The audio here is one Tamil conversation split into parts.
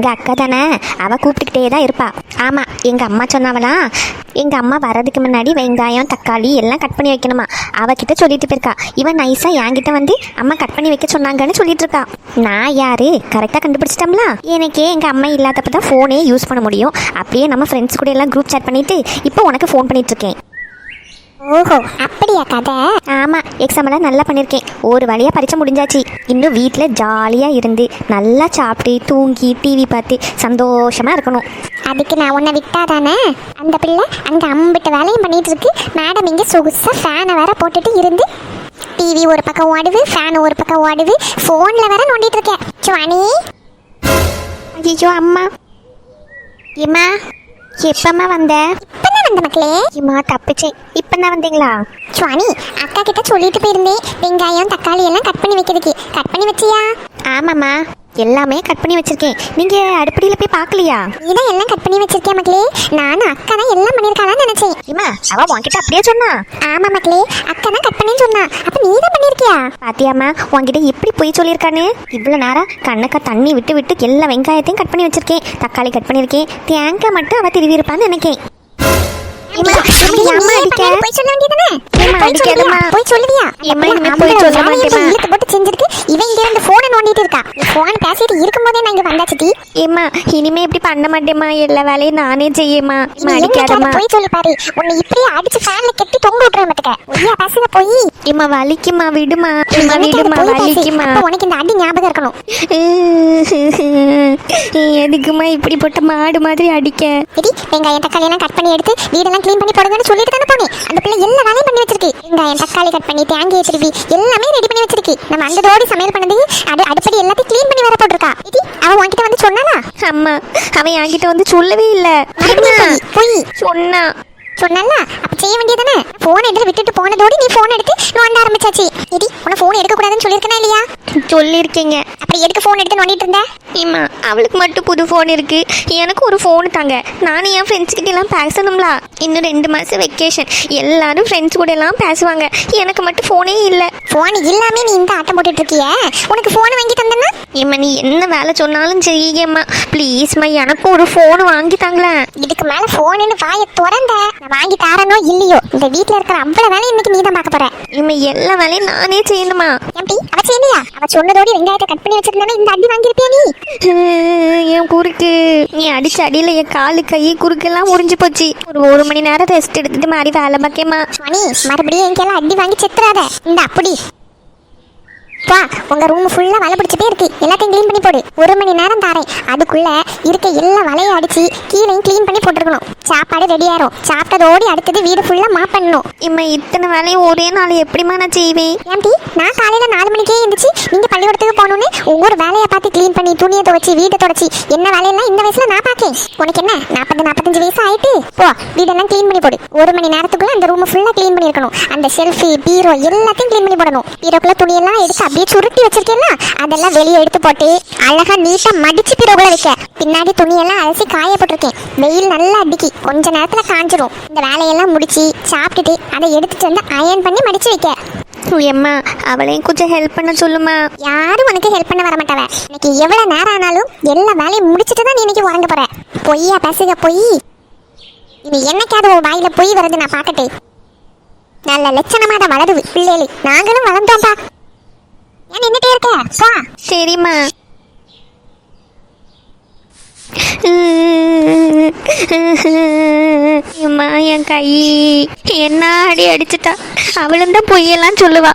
எங்கள் அக்கா தானே, அவள் கூப்பிட்டுக்கிட்டே தான் இருப்பா. ஆமாம், எங்கள் அம்மா சொன்னாவலாம், எங்கள் அம்மா வர்றதுக்கு முன்னாடி வெங்காயம் தக்காளி எல்லாம் கட் பண்ணி வைக்கணுமா. அவகிட்ட சொல்லிட்டு போயிருக்கா. இவன் நைஸாக என்கிட்ட வந்து அம்மா கட் பண்ணி வைக்க சொன்னாங்கன்னு சொல்லிட்டு இருக்கா. நான் யாரு கரெக்டாக கண்டுபிடிச்சிட்டோம்ல. எனக்கே எங்கள் அம்மா இல்லாதப்ப தான் ஃபோனே யூஸ் பண்ண முடியும். அப்படியே நம்ம ஃப்ரெண்ட்ஸ் கூட எல்லாம் குரூப் சாட் பண்ணிட்டு இப்போ உனக்கு ஃபோன் பண்ணிட்டு இருக்கேன். ஓஹோ, அப்படியா கதை? ஆமாம், எக்ஸாம் எல்லாம் நல்லா பண்ணியிருக்கேன். ஒரு வழியாக பரீட்சை முடிஞ்சாச்சு. இன்னும் வீட்டில் ஜாலியாக இருந்து நல்லா சாப்பிட்டு தூங்கி டிவி பார்த்து சந்தோஷமாக இருக்கணும். அதுக்கு நான் உன்னை விட்டா தானே அந்த பிள்ளை அங்கே அம்பிட்டு வேலையும் பண்ணிட்டு இருக்கு. மேடம் இங்கே சொகுசாக ஃபேனை வேற போட்டுட்டு இருந்து டிவி ஒரு பக்கம் ஓடுது, ஃபேன் ஒரு பக்கம் ஓடுது, ஃபோனில் வேற நோண்டிட்டு இருக்கேன். சுவாணி, ஐயோ அம்மா, ஏம்மா எப்பம்மா வந்த? இப்பதான் வந்த மக்களே. ஏம்மா தப்பிச்சேன். இப்போ தான் வந்தீங்களா? சுவாணி, அக்கா கிட்ட சொல்லிட்டு போயிருந்தேன் வெங்காயம் தக்காளி எல்லாம் கட் பண்ணி வைக்கிறதுக்கு. கட் பண்ணி வச்சியா? ஆமாம்மா, எல்லாமே கட் பண்ணி வச்சிருக்கேன். நீங்கள் அடுப்படியில் போய் பார்க்கலையா? நீதான் எல்லாம் கட் பண்ணி வச்சிருக்கேன் மக்களே. நானும் அக்கா தான் எல்லாம் பண்ணியிருக்காளான்னு நினைச்சேன். ஏம்மா அவள் உன்கிட்ட அப்படியே சொன்னா? ஆமா மக்களே, அக்கா தான் கட் பண்ணின்னு சொன்னா. அப்ப நீ தான் பண்ணிருக்கியா? பாத்தியாம்மா உன்கிட்ட எப்படி போய் சொல்லியிருக்கான்னு. இவ்வளோ நேரம் கண்ணக்கா தண்ணி விட்டு விட்டு எல்லா வெங்காயத்தையும் கட் பண்ணி வச்சிருக்கேன், தக்காளி கட் பண்ணியிருக்கேன். தேங்காய் மட்டும் அவள் திருவி இருப்பான்னு நினைக்கேன். போய் சொல்ல வேண்டியதானே? போய் சொல்லுவியா? போட்டு செஞ்சிருக்கு. இவன் இங்க இருந்து போனை நோண்டிட்டு இருக்கா. போன் பேசிட்டு இருக்கும்போதே நான் இங்க வந்தாச்சு. ஏம்மா இனிமே இப்படி பண்ண மாட்டேம்மா, எல்லா வேலையும் நானே செய்யேம்மா. அடிக்காதம்மா. போய் சொல்லி பாரு, உன்னை இப்படியே அடிச்சு ஃபேன்ல கட்டி தொங்க விட்டுறேன் பாத்துக்க. ஒய்யா பேசுங்க போய். ஏம்மா வலிக்குமா, விடுமா. ஏம்மா விடுமா, வலிக்குமா. உனக்கு இந்த அடி ஞாபகம் இருக்கணும். எதுக்குமா இப்படி போட்ட மாடு மாதிரி அடிக்க? வெங்காயம் தக்காளி எல்லாம் கட் பண்ணி எடுத்து வீடெல்லாம் க்ளீன் பண்ணி போடுங்கன்னு சொல்லிட்டு தானே போனேன். அந்த பிள்ளை எல்லா வேலையும் பண்ணி வச்சிருக்கு. வெங்காயம் தக்காளி கட் பண்ணி தேங்காய் திருவி எல்லாமே ரெடி பண்ணி வச்சிருக்கு. நம்ம அந்த தோடி சமையல் பண்ணது அடுப்படி எல்லாத்தையும் க்ளீன் பண்ணி வர போட்டிருக்கா. அவ உன்கிட்ட வந்து சொன்னானா? அம்மா அவன் என்கிட்ட வந்து சொல்லவே இல்லை. போய் சொன்னல அப்ப செய்ய வேண்டியதானே? போன் எடுத்து விட்டுட்டு போனதோடு நீ போன் எடுத்து நோண்ட ஆரம்பிச்சாச்சு. இடி உன போன் எடுக்க கூடாதுன்னு சொல்லிருக்கனா இல்லையா? சொல்லிருக்கீங்க. அப்படி எதுக்கு போன் எடுத்து நோண்டிட்டு இருந்த? ஏம்மா அவளுக்கு மட்டும் புது ஃபோன் இருக்கு, எனக்கு ஒரு ஃபோன் தாங்க. நானும் என் ஃப்ரெண்ட்ஸ் கிட்ட எல்லாம் பேசணும்ல. இன்னும் 2 மாசம் வெக்கேஷன், எல்லாரும் ஃப்ரெண்ட்ஸ் கூட எல்லாம் பேசுவாங்க. எனக்கு மட்டும் ஃபோனே இல்லை. போன் இல்லாமே நீ இந்த ஆட்டம் போட்டுட்டு இருக்கிய. உனக்கு போன் வாங்கி தந்தனா? ஏம்மா நீ என்ன வேலை சொன்னாலும் செய்யுங்கம்மா, ப்ளீஸ்மா எனக்கு ஒரு ஃபோன் வாங்கி தாங்களேன். இதுக்கு மேல போன்னு வாயை திறந்த நான் வாங்கி தாரனோ இல்லையோ இந்த வீட்டுல இருக்கிற அவ்வளவு வேலை இன்னைக்கு நீ தான் பார்க்க போற. இம்மா எல்லா வேலையும் நானே செய்யணுமா? எப்படி அவ செய்யலையா? அவ சொன்னதோடு வெங்காயத்தை கட் பண்ணி வச்சிருந்தானே இந்த அடி வாங்கிருப்பியா நீ? என் குறுக்கு நீ அடிச்ச அடியில என் காலு கை குறுக்கெல்லாம் முறிஞ்சு போச்சு. ஒரு மணி நேரம் ரெஸ்ட் எடுத்துட்டு மாதிரி வேலை பார்க்கேம்மா. மறுபடியும் எங்கெல்லாம் அடி வாங்கி செத்துறாத. இந்த அப்படி வா, உங்க ரூம் ஃபுல்லா வலை பிடிச்சிட்டே இருக்கு. எல்லாத்தையும் க்ளீன் பண்ணி போடு. 1 மணி நேரம் தாரேன். அதுக்குள்ள இருக்க எல்லா வலையும் அடிச்சு கீழையும் க்ளீன் பண்ணி போட்டுருக்கணும். சாப்பாடு ரெடி ஆயிரும். சாப்பிட்டதோடி அடுத்தது வீடு ஃபுல்லா மாப் பண்ணணும். இம்மா இத்தனை வேலையும் ஒரே நாள் எப்படிமா நான் செய்வேன்? ஏன்டி நான் காலையில 4 மணிக்கே எழுந்துச்சு நீங்க பள்ளிக்கூடத்துக்கு போகணும்னு ஒவ்வொரு வேலையை பார்த்து க்ளீன் பண்ணி துணியை துவைச்சி வீட்டை தொடச்சி என்ன வேலையெல்லாம் இந்த வயசுல நான் பார்க்கேன். உனக்கு என்ன 40-45 வயசு ஆயிட்டு? போ வீடெல்லாம் க்ளீன் பண்ணி போடு. 1 மணி நேரத்துக்குள்ள அந்த ரூம் ஃபுல்லா க்ளீன் பண்ணிருக்கணும். அந்த ஷெல்ஃப் பீரோ எல்லாத்தையும் க்ளீன் பண்ணி போடணும். பீரோக்குள்ள துணியெல்லாம் எடுத்து அப்படியே சுருட்டி வச்சிருக்கேன்னா அதெல்லாம் வெளியே எடுத்து போட்டு அழகா நீட்டா மடிச்சு பீரோக்குள்ள வைக்க. பின்னாடி துணியெல்லாம் அலசி காய போட்டிருக்கேன். வெயில் நல்லா அடிக்கி கொஞ்ச நேரத்துல காஞ்சிரும். இந்த வேலையெல்லாம் முடிச்சு சாப்பிட்டுட்டு அதை எடுத்துட்டு வந்து அயன் பண்ணி மடிச்சு வைக்க. அம்மா அவளையும் கொஞ்சம் ஹெல்ப் பண்ண சொல்லுமா. யாரும் உனக்கு ஹெல்ப் பண்ண வர மாட்டாவ. இன்னைக்கு எவ்வளவு நேரம் ஆனாலும் எல்லா வேலையும் முடிச்சுட்டு தான் நீ இன்னைக்கு உறங்க போற. பொய்யா பேசுக பொய். இனி என்னைக்காவது ஒரு வாயில பொய் வருது நான் பாக்கட்டே. நல்ல லட்சணமா தான் வளருது பிள்ளைகளு. நாங்களும் வளர்ந்தோம்பா. ஏன் நின்னுட்டே இருக்க? சரிம்மா. அம்மா என் கை என்ன அடி அடிச்சுட்டா. அவளும் தான் பொய்யெல்லாம் சொல்லுவா.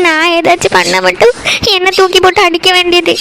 நான் ஏதாச்சும் பண்ண மட்டும் என்ன தூக்கி போட்டு அடிக்க வேண்டியது.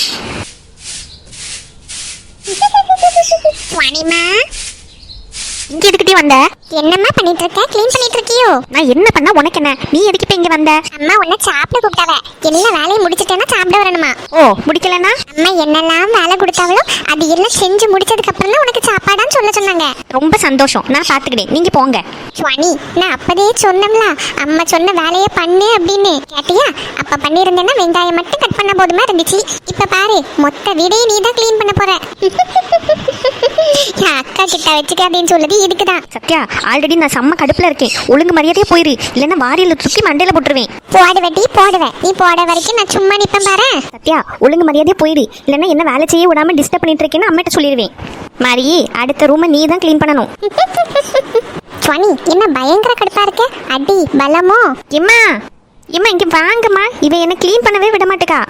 இங்க எதுக்கிட்டே வந்த? என்னம்மா பண்ணிட்டு இருக்க? க்ளீன் பண்ணிட்டு இருக்கியோ? நான் என்ன பண்ணா உனக்கு என்ன? நீ எதுக்கு இப்ப இங்க வந்த? அம்மா உன்னை சாப்பிட கூப்பிட்டாவ. எல்லா வேலையும் முடிச்சிட்டேன்னா சாப்பிட வரணுமா? ஓ முடிக்கலனா? அம்மா என்னெல்லாம் வேலை கொடுத்தாவளோ அது எல்லாம் செஞ்சு முடிச்சதுக்கு அப்புறம் தான் உனக்கு சாப்பாடான்னு சொல்ல சொன்னாங்க. ரொம்ப சந்தோஷம், நான் பாத்துக்கிட்டேன். நீங்க போங்க. சுவாணி நான் அப்பதே சொன்னோம்ல அம்மா சொன்ன வேலையை பண்ணு அப்படின்னு. கேட்டியா? அப்ப பண்ணிருந்தேன்னா வெங்காயம் மட்டும் கட் பண்ண போதுமா இருந்துச்சு. இப்ப இப்ப பாரு மொத்த வீடையும் நீ தான் க்ளீன் பண்ண போற என் அக்கா கிட்ட வச்சுக்க அப்படின்னு சொல்லுது இதுக்குதான். சத்யா, ஆல்ரெடி நான் செம்ம கடுப்புல இருக்கேன். ஒழுங்கு மரியாதையே போயிரு, இல்லைன்னா வாரியில தூக்கி மண்டையில போட்டுருவேன். போடுவட்டி போடுவேன், நீ போட வரைக்கும் நான் சும்மா நிப்பேன் பாரு. சத்யா, ஒழுங்கு மரியாதையே போயிரு, இல்லைன்னா என்ன வேலை செய்ய விடாம டிஸ்டர்ப் பண்ணிட்டு இருக்கேன்னு அம்மிட்ட சொல்லிடுவேன். மாரி, அடுத்த ரூமை நீ தான் க்ளீன் பண்ணணும். சுவானி, என்ன பயங்கர கடுப்பா இருக்க? அடி பலமோ? எம்மா எம்மா இங்க வாங்கம்மா, இவன் என்ன க்ளீன் பண்ணவே விட மாட்டேக்கா.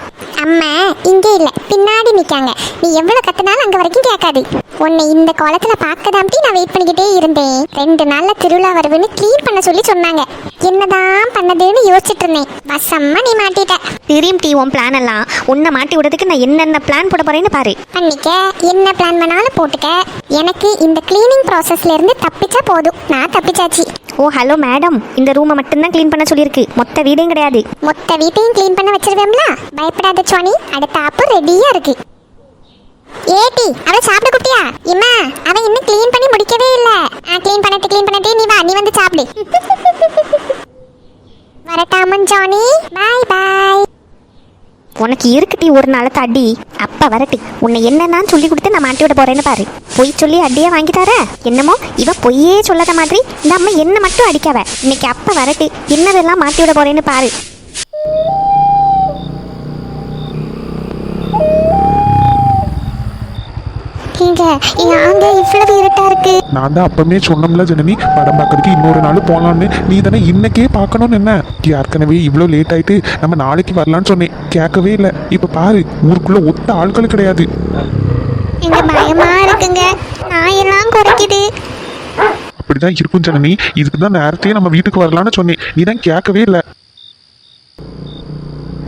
அம்மா இங்கே இல்ல, பின்னாடி நிக்காங்க. நீ எவ்வளவு கத்துனாலும் அங்க வரைக்கும் கேட்காது. உன்னை இந்த கோலத்துல பார்க்கதாம்பி நான் வெயிட் பண்ணிக்கிட்டே இருந்தேன். 2 நாள்ல திருவிழா வருதுன்னு க்ளீன் பண்ண சொல்லி சொன்னாங்க. என்னதான் பண்ணதுன்னு யோசிச்சுட்டு இருந்தேன். வசம்மா நீ மாட்டிட்ட. தெரியும் டீ, உன் பிளான் எல்லாம். உன்னை மாட்டி விடுறதுக்கு நான் என்னென்ன பிளான் போட போறேன்னு பாரு. பண்ணிக்க, என்ன பிளான் பண்ணாலும் போட்டுக்க. எனக்கு இந்த கிளீனிங் ப்ராசஸ்ல இருந்து தப்பிச்சா போதும். நான் தப்பிச்சாச்சு. ஓ ஹலோ மேடம், இந்த ரூமை மட்டும்தான் க்ளீன் பண்ண சொல்லியிருக்கு, மொத்த வீடையும் கிடையாது. மொத்த வீட்டையும் க்ளீன் பண்ண வச்சிருவேம்ல. பயப்படாத சுவானி, அடுத்த ஆப்பு ரெடியா இருக்கு. ஏடி, அவ சாப்பிட குட்டியா? இம்மா, அவ இன்னும் க்ளீன் பண்ணி முடிக்கவே இல்ல. க்ளீன் பண்ணட்டு நீ வா, நீ வந்து சாப்பிடு. வரட்டாமன் ஜானி, பாய் பாய். உனக்கு இருக்குட்டி ஒரு நாளை அடி. அப்பா வரட்டு, உன்னை என்னன்னா சொல்லி கொடுத்து நான் மாட்டி விட போறேன்னு பாரு. பொய் சொல்லி அடியே வாங்கி தர. என்னமோ இவ பொய்யே சொல்லாத மாதிரி இந்த அம்மா என்ன மட்டும் அடிக்காவ. இன்னைக்கு அப்பா வரட்டு, என்னதெல்லாம் மாட்டி விட போறேன்னு பாரு. அங்க இவ்வளவு இருட்டா இருக்கு. நான் தான் அப்பவே சொன்னோம்ல ஜனனி, படம் பார்க்கறதுக்கு இன்னொரு நாள் போகலான்னு. நீ தானே இன்னைக்கே பார்க்கணும்னு. என்ன ஏற்கனவே இவ்வளோ லேட் ஆயிட்டு நம்ம நாளைக்கு வரலான்னு சொன்னேன், கேட்கவே இல்லை. இப்போ பாரு, ஊருக்குள்ள ஒத்த ஆட்கள் கிடையாது. எங்க பயமா இருக்குங்க, நாயெல்லாம் குறைக்குது. அப்படிதான் இருக்கும் ஜனனி, இதுக்கு தான் நேரத்தையே நம்ம வீட்டுக்கு வரலான்னு சொன்னேன், நீ தான் கேட்கவே இல்லை.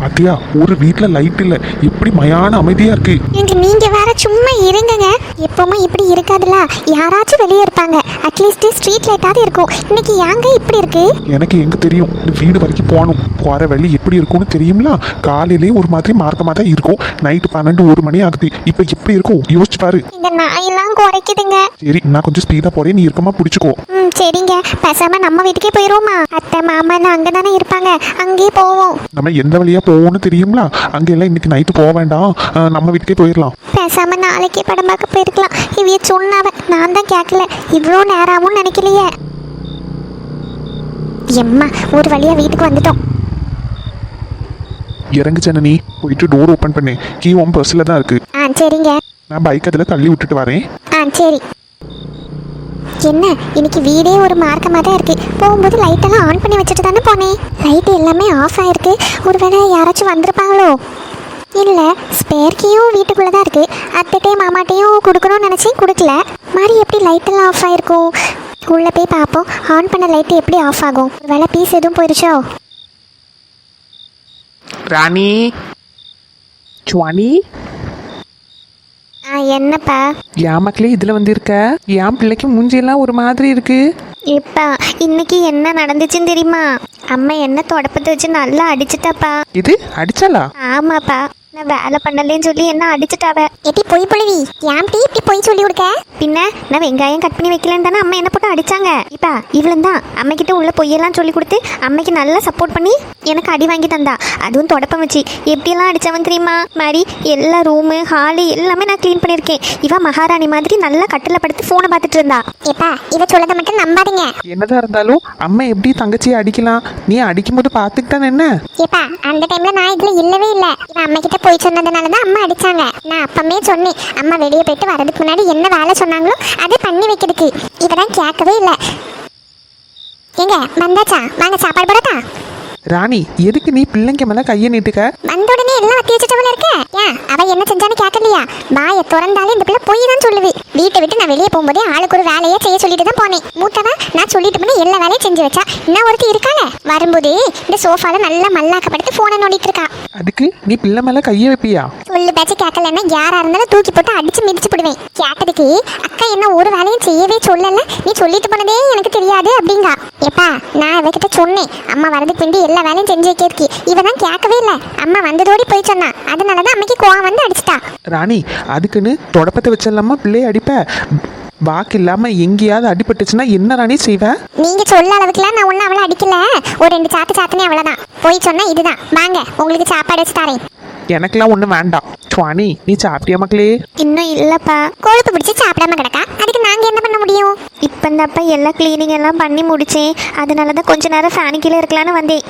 பாத்தியா, ஒரு வீட்டுல லைட் இல்ல, எப்படி மயான அமைதியா இருக்கு. எங்க நீங்க வேற சும்மா இருங்கங்க. எப்பவுமே இப்படி இருக்காதுல, யாராச்சும் வெளியே இருப்பாங்க. அட்லீஸ்ட் ஸ்ட்ரீட் லைட்டாவது இருக்கும். இன்னைக்கு ஏங்க இப்படி இருக்கு? எனக்கு எங்க தெரியும், வீடு வரைக்கும் போகணும். போற வழி எப்படி இருக்கும்னு தெரியுங்களா? காலையிலேயே ஒரு மாதிரி மார்க்கமா தான் இருக்கும். நைட்டு 12-1 மணி ஆகுது. இப்ப எப்படி இருக்கும் யோசிச்சு பாரு. இந்த நாயெல்லாம் குறைக்குதுங்க. சரி, நான் கொஞ்சம் ஸ்பீடா போறேன், நீ இருக்கமா பிடிச்சுக்கோ. சரிங்க, பேசாம நம்ம வீட்டுக்கே போயிருவோமா? அத்தை மாமா அங்கதானே இருப்பாங்க, அங்கேயே போவோம். நம்ம எந்த வழியா போவோம்னு தெரியுங்களா? அங்க எல்லாம் இன்னைக்கு நைட்டு போக வேண்டாம், நம்ம வீட்டுக்கே போயிடலாம். பேசாம நாளைக்கே படம் பார்க்க போயிருக்கலாம். இவைய சொன்னாவ, நான் தான் கேட்கல. இவ்வளோ நேரமும் நினைக்கலையே. எம்மா, ஒரு வழியா வீட்டுக்கு வந்துட்டோம். இறங்கு ஜனனி, போயிட்டு டோர் ஓபன் பண்ணு. கீ உன் பர்ஸ்ல தான் இருக்கு. சரிங்க. நான் பைக் அதில் தள்ளி விட்டுட்டு வரேன். சரி. என்ன இன்னைக்கு வீடே ஒரு மார்க்கமாக தான் இருக்கு. போகும்போது லைட்டெல்லாம் ஆன் பண்ணி வச்சுட்டு தானே போனேன். லைட்டு எல்லாமே ஆஃப் ஆயிருக்கு. ஒருவேளை யாராச்சும் வந்திருப்பாங்களோ? இல்லை, ஸ்பேர் கீயும் வீட்டுக்குள்ளே தான் இருக்குது. அத்தைட்டையும் மாமாட்டையும் கொடுக்கணும்னு நினச்சி கொடுக்கல. மாதிரி எப்படி லைட்டெல்லாம் ஆஃப் ஆயிருக்கும்? உள்ளே போய் பார்ப்போம். ஆன் பண்ண லைட்டு எப்படி ஆஃப் ஆகும்? ஒருவேளை பீஸ் எதுவும் போயிருச்சோ? ராணி, சுவாணி, என்னப்பா? என் மக்களே இதில் வந்திருக்க. என் பிள்ளைக்கு மூஞ்சியெல்லாம் ஒரு மாதிரி இருக்கு. இப்பா இன்னைக்கு என்ன நடந்துச்சுன்னு தெரியுமா? அம்மா என்ன தொடப்பத்தை வச்சு நல்லா அடிச்சுட்டாப்பா. இது அடிச்சாலா? ஆமாப்பா, நான் வேலை பண்ணலேன்னு சொல்லி என்ன அடிச்சுட்டாவ. எப்படி பொய் புழுவி? ஏன் டீ இப்படி பொய் சொல்லி கொடுக்க? பின்ன நான் வெங்காயம் கட் பண்ணி வைக்கலன்னு தானே அம்மா என்ன போட்டு அடிச்சாங்க. இப்பா இவ்வளவு தான் அம்மைக்கிட்ட உள்ள பொய்யெல்லாம் சொல்லி கொடுத்து அம்மைக்கு நல்லா சப்போர்ட் பண்ணி எனக்கு அடி வாங்கி தந்தா. அதுவும் தொடப்பம் வச்சு எப்படியெல்லாம் அடிச்சவன் தெரியுமா? மாதிரி எல்லா ரூமு ஹாலு எல்லாமே நான் க்ளீன் பண்ணியிருக்கேன். இவ மகாராணி மாதிரி நல்லா கட்டில படுத்து ஃபோனை பார்த்துட்டு இருந்தா. எப்பா இவ சொல்லதை மட்டும் நம்பாதீங்க. என்னதான் இருந்தாலும் அம்மா எப்படி தங்கச்சியை அடிக்கலாம்? நீ அடிக்கும்போது பார்த்துக்கிட்டான் என்ன? ஏப்பா, அந்த டைம்ல நான் இதுல இல்லவே இல்லை. இவன் அம்மா கிட்ட போய் சொன்னதுனாலதான் அம்மா அடிச்சாங்க. நான் அப்பமே சொன்னேன், அம்மா வெளியே போயிட்டு வரதுக்கு முன்னாடி என்ன வேலை சொன்னாங்களோ அதை பண்ணி வைக்கிறதுக்கு. இவதான் கேட்கவே இல்லை. எங்க வந்தாச்சா? வாங்க சாப்பாடு போடட்டா? ராணி, எதுக்கு நீ பிள்ளைங்க மேல கையை நீட்டுக்க? வந்த உடனே எல்லாம் வத்தி வச்சுட்டவள இருக்க. ஏன் அவ என்ன செஞ்சான்னு கேட்கலையா? வாயை திறந்தாலே இந்த பிள்ளை போய் தான் சொல்லுது. வீட்டை விட்டு நான் வெளியே போகும்போதே ஆளுக்கு ஒரு வேலையை செய்ய சொல்லிட்டு தான் போனேன். மூத்தவ நான் சொல்லிட்டு போன எல்லா வேலையும் செஞ்சு வச்சா. இன்னும் ஒருத்தி இருக்காள, வரும்போது இந்த சோஃபால நல்லா மல்லாக்கப்படுத்து போனை நோண்டிட்டு இருக்கா. அதுக்கு நீ பிள்ளை மேல கையை வைப்பியா? சொல்லு பேச்சு கேட்கலன்னா யாரா இருந்தாலும் தூக்கி போட்டு அடிச்சு மிதிச்சு போடுவேன். கேட்டதுக்கு அக்கா என்ன ஒரு வேலையும் செய்யவே சொல்லல, நீ சொல்லிட்டு போனதே எனக்கு தெரியாது அப்படிங்கா. எப்பா நான் இவகிட்ட சொன்னேன், அம்மா வரதுக்கு வேண்டி எல்லா வேலையும் செஞ்சு வைக்கிறதுக்கு. இவ தான் கேட்கவே இல்லை. அம்மா வந்ததோடி போய் சொன்னா. அதனாலதான் அம்மைக்கு கோவம் வந்து அடிச்சிட்டா. ராணி, அதுக்குன்னு தொடப்பத்தை வச்சிடலாமா பிள்ளைய அடிப்ப? வாக்கு இல்லாம எங்கேயாவது அடிபட்டுச்சுன்னா என்ன ராணி செய்வ? நீங்க சொல்ல அளவுக்குலாம் நான் ஒன்னும் அவளை அடிக்கல. ஒரு 2 சாத்து சாத்துனே அவ்வளவுதான். போய் சொன்னா இதுதான். வாங்க உங்களுக்கு சாப்பாடு வச்சு தரேன். எனக்கெல்லாம் ஒன்றும் வேண்டாம். சுவாணி நீ சாப்பிட்டியா மக்களே? இன்னும் இல்லைப்பா. கொழுப்பு பிடிச்சி சாப்பிடாம கிடக்கா, அதுக்கு நாங்க என்ன பண்ண முடியும்? இப்போந்தாப்பா எல்லா கிளீனிங் எல்லாம் பண்ணி முடிச்சேன். அதனால தான் கொஞ்ச நேரம் ஃபேனு கீழே இருக்கலான்னு வந்தேன்.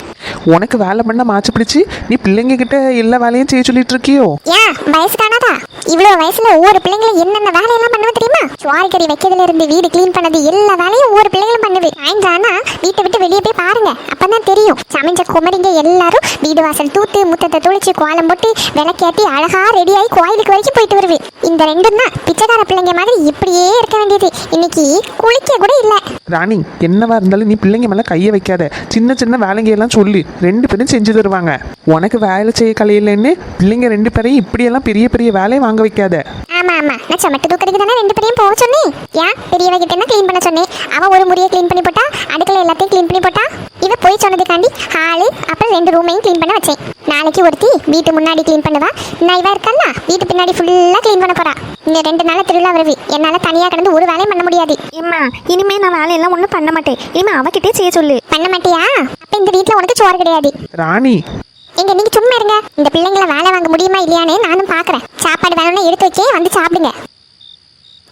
உனக்கு வேலை பண்ண மாச்சு பிடிச்சி நீ பிள்ளைங்க கிட்ட எல்லா வேலையும் செய்ய சொல்லிட்டு இருக்கியோ? ஏன் வயசு காணாதா? இவ்வளவு வயசுல ஒவ்வொரு பிள்ளைங்களும் என்னென்ன வேலையெல்லாம் பண்ணுவோம் தெரியுமா? சுவாரி கறி வைக்கிறதுல இருந்து வீடு கிளீன் பண்ணது எல்லா வேலையும் ஒவ்வொரு பிள்ளைங்களும் பண்ணுது. சாயந்தரானா வீட்டை விட்டு வெளியே போய் பாருங்க, அப்பதான் தெரியும். சமைஞ்ச குமரிங்க எல்லாரும் வீடு வாசல் தூத்து முத்தத்தை தொளிச்சு கோலம் போட்டு விளக்கேத்தி அழகா ரெடி ஆகி கோயிலுக்கு வரைக்கும் போயிட்டு வருது. இந்த ரெண்டும் தான் பிச்சைக்கார பிள்ளைங்க மாதிரி இப்படியே இருக்க வேண்டியது. இன்னைக்கு குளிக்க கூட இல்ல. ராணி என்னவா இருந்தாலும் நீ பிள்ளைங்க மேல கையை வைக்காத. சின்ன சின்ன வேலைங்க எல்லாம் சொல்லி 2 பேரும் செஞ்சு தருவாங்க. உனக்கு வேலை செய்ய கலையிலன்னு பிள்ளைங்க 2 பேரையும் இப்படியெல்லாம் பெரிய பெரிய வேலையை வாங்க வைக்காத. ஆமா ஆமா, நான் சமட்டு தூக்கிறதுக்கு தானே 2 பேரையும் போக சொன்னேன். ஏன் பெரியவ கிட்ட என்ன க்ளீன் பண்ண சொன்னேன்? அவ ஒரு முறியை க்ளீன் பண்ணி போட்டா, அடுக்கலை எல்லாத்தையும் க்ளீன் பண்ணி போட்டா. இவ போய் சொன்னதுக்காண்டி ஹாலு அப்புறம் 2 ரூமையும் க்ளீன் பண்ண வச்சேன். நாளைக்கு ஒருத்தி வீட்டு முன்னாடி க்ளீன் பண்ணுவா. நான் இவ இருக்கல்ல வீட்டு பின்னாடி ஃபுல்லா க்ளீன் பண்ண போறா. இந்த 2 நாள் திருவிழா வருது, என்னால தனியா கிடந்து ஒரு வேலையும் பண்ண முடியாது. ஏம்மா இனிமே நான் வேலையெல்லாம் ஒன்றும் பண்ண மாட்டேன். இனிமே அவகிட்டே செய்ய சொல்லு. பண்ண மாட்டியா? அப்ப இந்த வீட்டுல உனக்கு சோறு கிடையாது. ராணி எங்க நீங்க சும்மா இருங்க. இந்த பிள்ளைங்களை வேலை வாங்க முடியுமா இல்லையானே நானும் பாக்குறேன். சாப்பாடு வேணும்னு எடுத்து வச்சே வந்து சாப்பிடுங்க.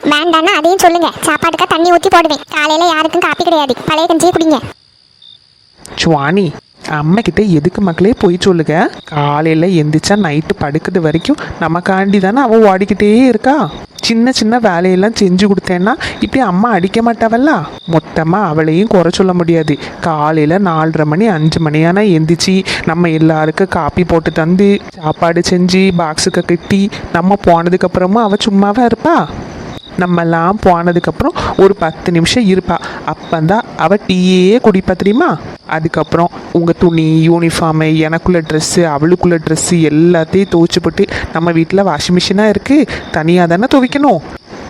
வேண்டான்னா அதையும் சொல்லுங்க. சாப்பாடுக்கா தண்ணி ஊற்றி போடுவேன். காலையில யாருக்கும் காப்பி கிடையாது, பழைய கஞ்சியே குடிங்க. சுவாணி அம்மா கிட்ட எதுக்கு மக்களே போய் சொல்லுங்க? காலையில எந்திரிச்சா நைட்டு படுக்கிறது வரைக்கும் நமக்காண்டி தானே அவள் ஓடிக்கிட்டே இருக்கா. சின்ன சின்ன வேலையெல்லாம் செஞ்சு கொடுத்தேன்னா இப்படி அம்மா அடிக்க மாட்டாவல்ல. மொத்தமாக அவளையும் குறை சொல்ல முடியாது. காலையில் 4:30 மணி 5 மணியான எந்திரிச்சு நம்ம எல்லாருக்கும் காப்பி போட்டு தந்து சாப்பாடு செஞ்சு பாக்ஸுக்கு கட்டி நம்ம போனதுக்கப்புறமும் அவள் சும்மாவா இருப்பா? நம்மெல்லாம் போனதுக்கப்புறம் ஒரு 10 நிமிஷம் இருப்பா. அப்பந்தான் அவள் டீயே குடிப்பா தெரியுமா? அதுக்கப்புறம் உங்கள் துணி யூனிஃபார்மு எனக்குள்ள ட்ரெஸ்ஸு அவளுக்குள்ள ட்ரெஸ்ஸு எல்லாத்தையும் துவைச்சி போட்டு நம்ம வீட்டில் வாஷிங் மிஷினாக இருக்குது, தனியாக தானே துவைக்கணும்.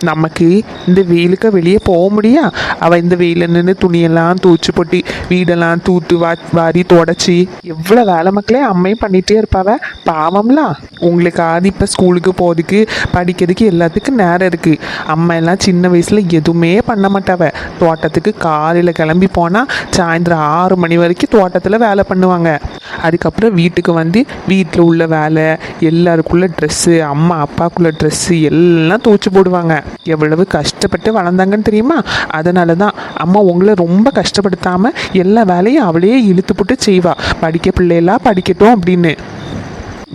நமக்கு இந்த வெயிலுக்கு வெளியே போக முடியா? அவள் இந்த வெயிலில் நின்று துணியெல்லாம் துவைச்சி போட்டு வீடெல்லாம் தூத்து வாரி தொடச்சி எவ்வளோ வேலை மக்களே அம்மையும் பண்ணிகிட்டே இருப்பாவ. பாவம்லாம் உங்களுக்காவது இப்போ ஸ்கூலுக்கு போகிறதுக்கு படிக்கிறதுக்கு எல்லாத்துக்கும் நேரம் இருக்குது. அம்மா எல்லாம் சின்ன வயசில் எதுவுமே பண்ண மாட்டாவ. தோட்டத்துக்கு காலையில் கிளம்பி போனால் சாயந்தரம் 6 மணி வரைக்கும் தோட்டத்தில் வேலை பண்ணுவாங்க. அதுக்கப்புறம் வீட்டுக்கு வந்து வீட்டில் உள்ள வேலை எல்லாருக்குள்ள ட்ரெஸ்ஸு அம்மா அப்பாக்குள்ள ட்ரெஸ்ஸு எல்லாம் துவைச்சி போடுவாங்க. எவ்வளவு கஷ்டப்பட்டு வளர்ந்தாங்கன்னு தெரியுமா? அதனால தான் அம்மா உங்களை ரொம்ப கஷ்டப்படுத்தாமல் எல்லா வேலையும் அவளையே இழுத்து போட்டு செய்வா. படிக்க பிள்ளையெல்லாம் படிக்கட்டும் அப்படின்னு.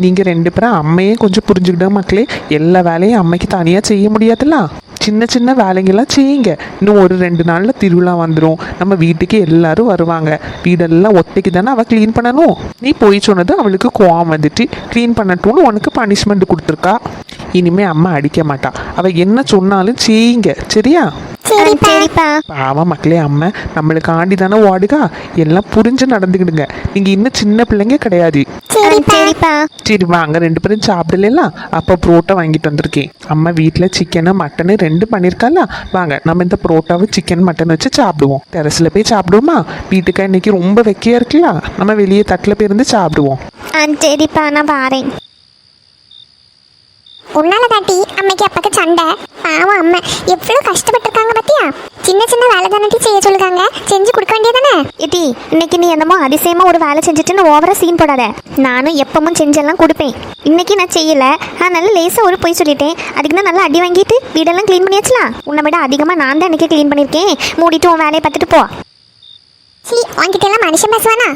நீங்கள் 2 பேரும் அம்மையே கொஞ்சம் புரிஞ்சுக்கிட்டோம் மக்களே. எல்லா வேலையும் அம்மைக்கு தனியாக செய்ய முடியாதுல்ல. சின்ன சின்ன வேலைங்கெல்லாம் செய்யுங்க. இன்னும் ஒரு 2 நாளில் திருவிழா வந்துடும். நம்ம வீட்டுக்கு எல்லாரும் வருவாங்க. வீடெல்லாம் ஒத்தைக்கு தானே அவள் க்ளீன் பண்ணணும். நீ போய் சொன்னது அவளுக்கு கோவம் வந்துட்டு க்ளீன் பண்ணட்டும்னு உனக்கு பனிஷ்மெண்ட் கொடுத்துருக்கா. இனிமே அம்மா அடிக்க மாட்டா. அவள் என்ன சொன்னாலும் செய்யுங்க, சரியா? சரிப்பா. பாவம் மக்களே, அம்மா நம்மளுக்கு ஆண்டி தானே ஓடுகா. எல்லாம் புரிஞ்சு நடந்துக்கிடுங்க. நீங்கள் இன்னும் சின்ன பிள்ளைங்க கிடையாது. சரிப்பா. சரி வாங்க 2 பேரும் சாப்பிடலாம். அப்போ புரோட்டா வாங்கிட்டு வந்திருக்கேன். அம்மா வீட்டில் சிக்கனு மட்டனு 2 பண்ணியிருக்கால. வாங்க நம்ம இந்த புரோட்டாவும் சிக்கன் மட்டன் வச்சு சாப்பிடுவோம். டெரஸில் போய் சாப்பிடுவோமா? வீட்டுக்கு இன்னைக்கு ரொம்ப வெக்கையாக இருக்குல்ல, நம்ம வெளியே தட்டில் போய் இருந்து சாப்பிடுவோம். சரிப்பா நான் வாரேன். உன்னால தாட்டி அம்மைக்கு அப்பாக்கு சண்டை. பாவம் அம்மா எவ்வளவு கஷ்டப்பட்டிருக்காங்க பாத்தியா? சின்ன சின்ன வேலை தானே செய்ய சொல்லுறாங்க, செஞ்சு கொடுக்க வேண்டியதானே? இட்டி இன்னைக்கு நீ என்னமோ அதிசயமா ஒரு வேலை செஞ்சுட்டு ஓவரா சீன் போடாத. நானும் எப்பவும் செஞ்செல்லாம் கொடுப்பேன். இன்னைக்கு நான் செய்யல, அதனால லேசா ஒரு போய் சொல்லிட்டேன். அதுக்கு தான் நல்லா அடி வாங்கிட்டு வீடெல்லாம் க்ளீன் பண்ணியாச்சுலாம். உன்னை விட அதிகமாக நான் தான் இன்னைக்கு க்ளீன் பண்ணியிருக்கேன். மூடிட்டு உன் வேலையை பார்த்துட்டு போ. சீ, உன்கிட்ட எல்லாம் மனுஷன் பேசுவானா?